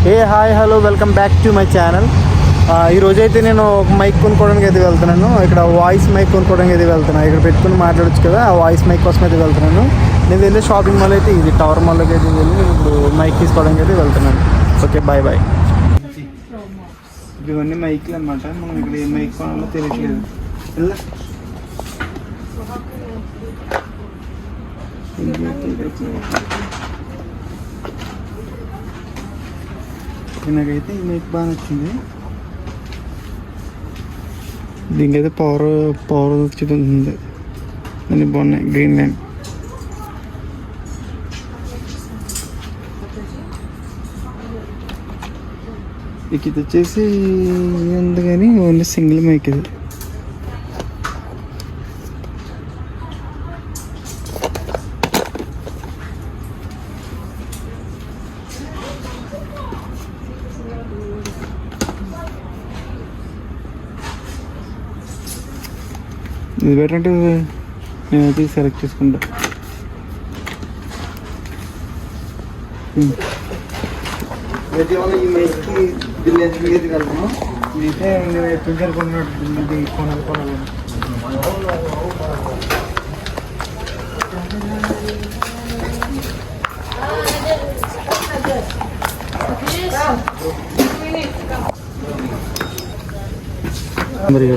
Hi hello welcome back to my channel. ఈరోజైతే నేను ఒక మైక్ కొనుక్కోవడానికి అయితే వెళ్తున్నాను. ఇక్కడ వాయిస్ మైక్ కొనుక్కోవడానికి అయితే వెళ్తున్నాను. ఇక్కడ పెట్టుకుని మాట్లాడచ్చు కదా, ఆ వాయిస్ మైక్ కోసం అయితే వెళ్తున్నాను. నేను వెళ్ళే షాపింగ్ మాల్ అయితే ఇది టవర్ మాల్లోకి అయితే వెళ్ళి నేను ఇప్పుడు మైక్ తీసుకోవడానికి అయితే వెళ్తున్నాను. Okay bye bye. ఇవన్నీ మైక్లు అనమాట. మనం ఇక్కడ ఏ మైక్ కొనాలో తెలియట్లేదు. నాకైతే ఈ మైక్ బాగా నచ్చింది. దీనికైతే పవర్ చూపుతుంది. అన్నీ బాగున్నాయి. గ్రీన్ లైన్ ఇది వచ్చేసి ఉంది కానీ ఓన్లీ సింగిల్ మైక్ ఇది. ఇది బెటర్ అంటే నేనైతే సెలెక్ట్ చేసుకుంటా. ఈ మైక్కి బిల్ ఎంత మిగతా కలుగుతాను. ఇదైతే నేను ఎప్పుడు జరుపుకున్నట్టు ఇది కొనాలి. మరి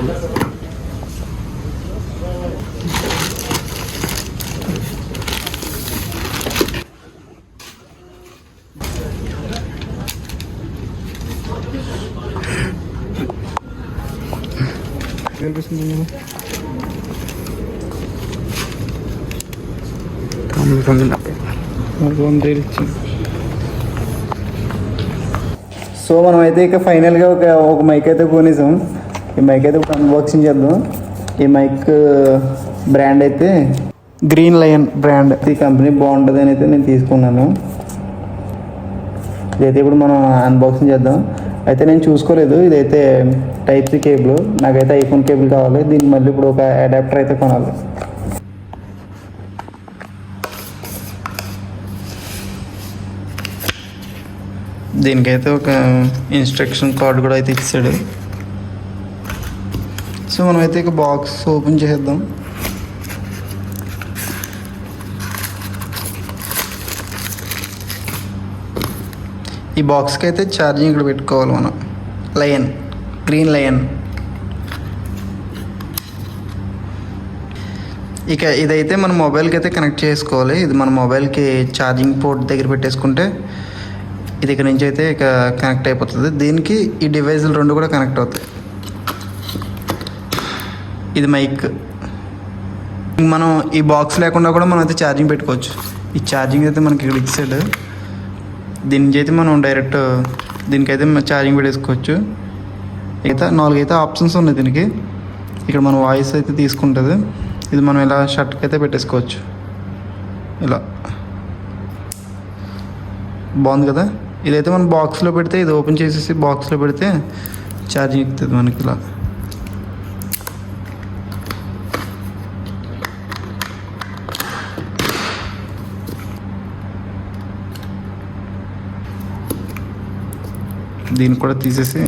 సో మనమైతే ఇక ఫైనల్గా ఒక మైక్ అయితే కొనేసాం. ఈ మైక్ అయితే ఒక అన్బాక్సింగ్ చేద్దాం. ఈ మైక్ బ్రాండ్ అయితే గ్రీన్ లయన్ బ్రాండ్. ఈ కంపెనీ బాగుంటుంది అని అయితే నేను తీసుకున్నాను. ఇదైతే ఇప్పుడు మనం అన్బాక్సింగ్ చేద్దాం. అయితే నేను చూసుకోలేదు. ఇదైతే టైప్ సి కేబుల్. నాకైతే ఐఫోన్ కేబుల్ కావాలి. దీనికి మళ్ళీ ఇప్పుడు ఒక అడాప్టర్ అయితే కొనాలి. దీనికైతే ఒక ఇన్స్ట్రక్షన్ కార్డు కూడా అయితే ఇచ్చాడు. సో మనమైతే ఇక బాక్స్ ఓపెన్ చేద్దాం. ఈ బాక్స్కి అయితే ఛార్జింగ్ ఇక్కడ పెట్టుకోవాలి మనం. Lion, green lion. ఇక ఇదైతే మన మొబైల్కి అయితే కనెక్ట్ చేసుకోవాలి. ఇది మన మొబైల్కి ఛార్జింగ్ పోర్ట్ దగ్గర పెట్టేసుకుంటే ఇది ఇక్కడ నుంచి అయితే ఇక కనెక్ట్ అయిపోతుంది. దీనికి ఈ డివైజులు రెండు కూడా కనెక్ట్ అవుతాయి. ఇది మైక్. మనం ఈ బాక్స్ లేకుండా కూడా మనం అయితే ఛార్జింగ్ పెట్టుకోవచ్చు. ఈ ఛార్జింగ్ అయితే మనకి ఇక్కడ ఇచ్చాడు. దీని నుంచి అయితే మనం డైరెక్ట్ దీనికైతే ఛార్జింగ్ పెట్టేసుకోవచ్చు. అయితే 4 అయితే ఆప్షన్స్ ఉన్నాయి దీనికి. ఇక్కడ మన వాయిస్ అయితే తీసుకుంటుంది. ఇది మనం ఇలా షర్ట్కి అయితే పెట్టేసుకోవచ్చు. ఇలా బాగుంది కదా. ఇదైతే మనం బాక్స్లో పెడితే, ఇది ఓపెన్ చేసేసి బాక్స్లో పెడితే ఛార్జింగ్ ఎక్కుతుంది మనకి. ఇలా దీన్ని కూడా తీసేసి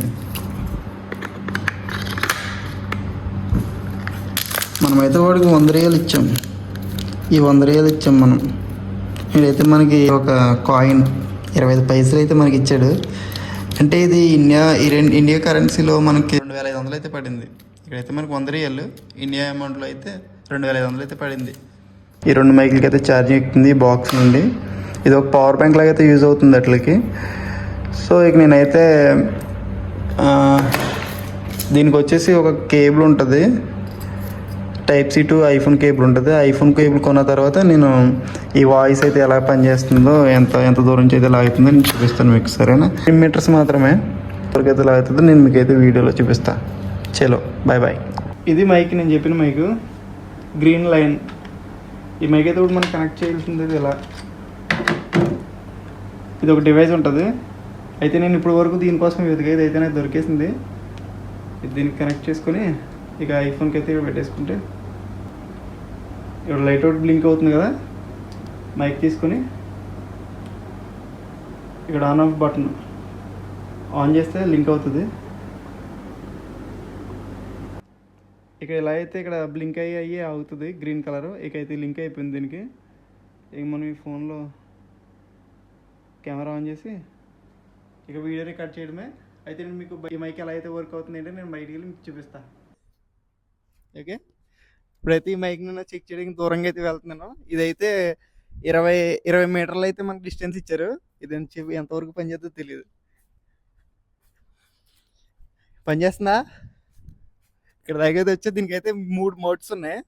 మనమైతే వాడికి 100 రియల్ ఇచ్చాం. ఈ 100 రియల్ ఇచ్చాం మనం. ఇదైతే మనకి ఒక కాయిన్ 25 పైసలు అయితే మనకి ఇచ్చాడు. అంటే ఇది ఇండియా కరెన్సీలో మనకి 2500 అయితే పడింది. ఇక్కడైతే మనకి 100 రియల్, ఇండియా అమౌంట్లో అయితే 2500 అయితే పడింది. ఈ 2 మైకులకి అయితే ఛార్జింగ్ ఎక్కుతుంది బాక్స్ నుండి. ఇది ఒక పవర్ బ్యాంక్ లాగా అయితే యూజ్ అవుతుంది అట్లకి. సో ఇక నేనైతే దీనికి వచ్చేసి ఒక కేబుల్ ఉంటుంది. Type C to iPhone cable ఉంటుంది. ఐఫోన్ కేబుల్ కొన్న తర్వాత నేను ఈ వాయిస్ అయితే ఎలా పనిచేస్తుందో, ఎంత దూరం నుంచి అయితే లాగుతుందో నేను చూపిస్తాను మీకు. సరేనా? 10 మీటర్స్ మాత్రమే ఎవరికైతే లాగుతుందో నేను మీకైతే వీడియోలో చూపిస్తాను. చలో బాయ్ బాయ్. ఇది మైక్, నేను చెప్పిన మైక్ గ్రీన్ లైన్. ఈ మైక్ అయితే ఇప్పుడు మనం కనెక్ట్ చేయాల్సింది ఇలా. ఇది ఒక డివైస్ ఉంటుంది. అయితే నేను ఇప్పుడు వరకు దీనికోసం వెతికేది అయితే నాకు దొరికేసింది. ఇది దీనికి కనెక్ట్ చేసుకొని ఇక ఐఫోన్కి అయితే ఇక్కడ పెట్టేసుకుంటే ఇక్కడ లైట్ అవుట్ బ్లింక్ అవుతుంది కదా. మైక్ తీసుకొని ఇక్కడ ఆన్ ఆఫ్ బటన్ ఆన్ చేస్తే లింక్ అవుతుంది. ఇక ఇలా అయితే ఇక్కడ బ్లింక్ అయ్యి అవుతుంది గ్రీన్ కలర్. ఇక అయితే లింక్ అయిపోయింది దీనికి. ఇక మనం ఈ ఫోన్లో కెమెరా ఆన్ చేసి ఇక వీడియో రికార్డ్ చేయడమే. అయితే నేను మీకు ఈ మైక్ ఎలా అయితే వర్క్ అవుతుంది అంటే నేను బయటికి వెళ్ళి మీకు చూపిస్తాను. ఓకే, ఇప్పుడైతే ఈ మైక్ నేను చెక్ చేయడానికి దూరంగా అయితే వెళ్తున్నాను. ఇదైతే 20 మీటర్లు అయితే మనకు డిస్టెన్స్ ఇచ్చారు. ఇది ఎంతవరకు పనిచేస్తుందో తెలియదు. పనిచేస్తుందా? ఇక్కడ దగ్గర వచ్చే దీనికైతే 3 మోడ్స్ ఉన్నాయి.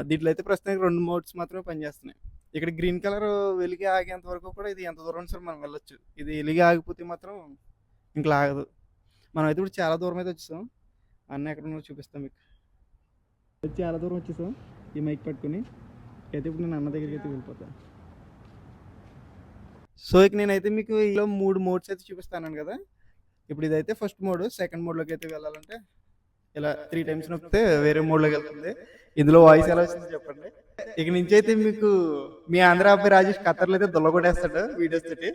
దీంట్లో అయితే ప్రస్తుతానికి 2 మోడ్స్ మాత్రమే పనిచేస్తున్నాయి. ఇక్కడ గ్రీన్ కలర్ వెలిగి ఆగేంత వరకు కూడా ఇది ఎంత దూరం సరే మనం వెళ్ళొచ్చు. ఇది వెలిగి ఆగిపోతే మాత్రం ఇంక లాగదు. మనం అయితే ఇప్పుడు చాలా దూరం అయితే వచ్చేసాం. అన్న ఎక్కడ ఉన్నో చూపిస్తాం మీకు. చాలా దూరం వచ్చేసాం ఈ మైక్ పట్టుకుని. అయితే ఇప్పుడు నేను అన్న దగ్గరికి అయితే వెళ్ళిపోతాను. సో ఇక నేనైతే మీకు ఇలా 3 మోడ్స్ అయితే చూపిస్తాను కదా. ఇప్పుడు ఇదైతే ఫస్ట్ మోడ్. సెకండ్ మోడ్లోకి అయితే వెళ్ళాలంటే ఇలా 3 టైమ్స్ నొక్కితే వేరే మోడ్లోకి వెళ్తుంది. ఇందులో వాయిస్ ఎలా వచ్చింది చెప్పండి. ఇక నుంచి అయితే మీకు మీ ఆంధ్ర అబ్బాయి రాజేష్ ఖతర్లో అయితే దొల్లగొట్టేస్తాడు వీడియోస్ తోటి.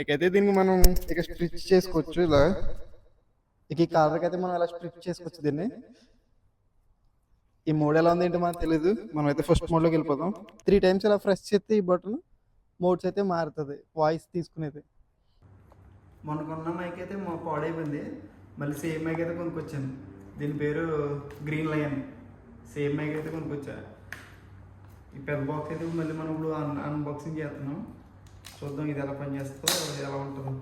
ఇకైతే దీనికి మనం ఇక స్ట్రిచ్ చేసుకోవచ్చు. ఇలా ఇక ఈ కలర్కి అయితే మనం ఇలా స్ట్రిచ్ చేసుకోవచ్చు దీన్ని. ఈ మోడ్ ఎలా ఉంది ఏంటో మనకు తెలీదు. మనం అయితే ఫస్ట్ మోడ్లోకి వెళ్ళిపోదాం. 3 టైమ్స్ ఇలా ప్రెస్ చేస్తే ఈ బటన్ మోడ్స్ అయితే మారుతుంది వాయిస్ తీసుకునేది. మొన్న మైక్ అయితే మా పాడైపోయింది. మళ్ళీ సేమ్ మైక్ అయితే కొనుక్కొచ్చాను. దీని పేరు గ్రీన్ లయన్. సేమ్ మైక్ అయితే కొనుక్కొచ్చా. ఈ పెద్ద బాక్స్ అయితే మళ్ళీ మనం ఇప్పుడు అన్బాక్సింగ్ చేస్తున్నాం. చూద్దాం ఇది ఎలా పనిచేస్తుందో, ఎలా ఉంటుందో.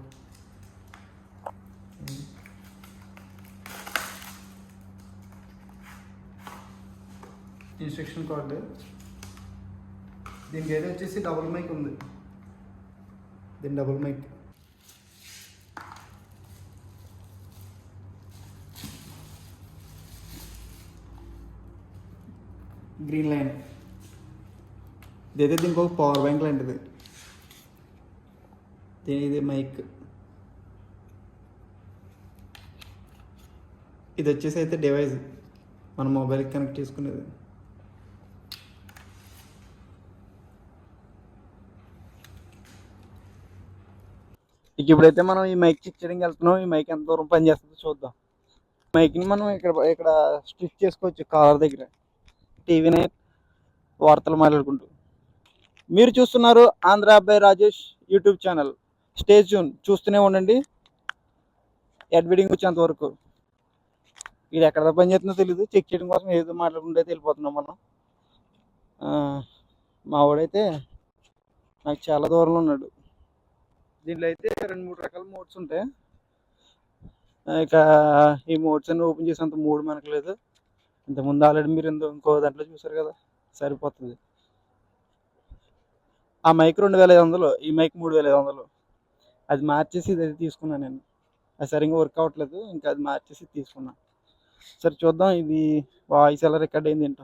Instruction card. దీనికి అయితే వచ్చేసి డబుల్ మైక్ ఉంది. దీని డబుల్ మైక్. Green line. ఇదైతే దీనికి ఒక పవర్ బ్యాంక్ లాంటిది. ఇది మైక్. ఇది వచ్చేసి అయితే డివైస్ మన మొబైల్కి కనెక్ట్ చేసుకునేది. ఇక ఇప్పుడైతే మనం ఈ మైక్ చెక్ చేయడానికి వెళ్తున్నాం. ఈ మైక్ ఎంత దూరం పనిచేస్తుందో చూద్దాం. మైక్ని మనం ఇక్కడ స్టిచ్ చేసుకోవచ్చు కాలర్ దగ్గర. టీవీని వార్తలు మాట్లాడుకుంటూ. మీరు చూస్తున్నారు ఆంధ్ర అబ్బాయి Rajesh YouTube channel. Stay tune, చూస్తూనే ఉండండి ఎడ్విడింగ్ వచ్చేంత వరకు. ఇది ఎక్కడ పని చేస్తుందో తెలీదు. చెక్ చేయడం కోసం ఏదో మాట్లాడుకుంటే వెళ్ళిపోతున్నాం మనం. మా వాడైతే నాకు చాలా దూరంలో ఉన్నాడు. దీంట్లో అయితే 2-3 రకాల మోడ్స్ ఉంటాయి. ఇక ఈ మోడ్స్ అన్ని ఓపెన్ చేసేంత మూడ్ మనకు లేదు. ఇంతకుముందు ఆల్రెడీ మీరు ఇంకో దాంట్లో చూసారు కదా, సరిపోతుంది. ఆ మైక్ 2500, ఈ మైక్ 3500. అది మార్చేసి ఇది తీసుకున్నాను నేను. అది సరిగ్గా వర్క్ అవ్వట్లేదు, ఇంకా అది మార్చేసి తీసుకున్నాను. సరే చూద్దాం ఇది వాయిస్ ఎలా రికార్డ్ అయింది ఏంటో.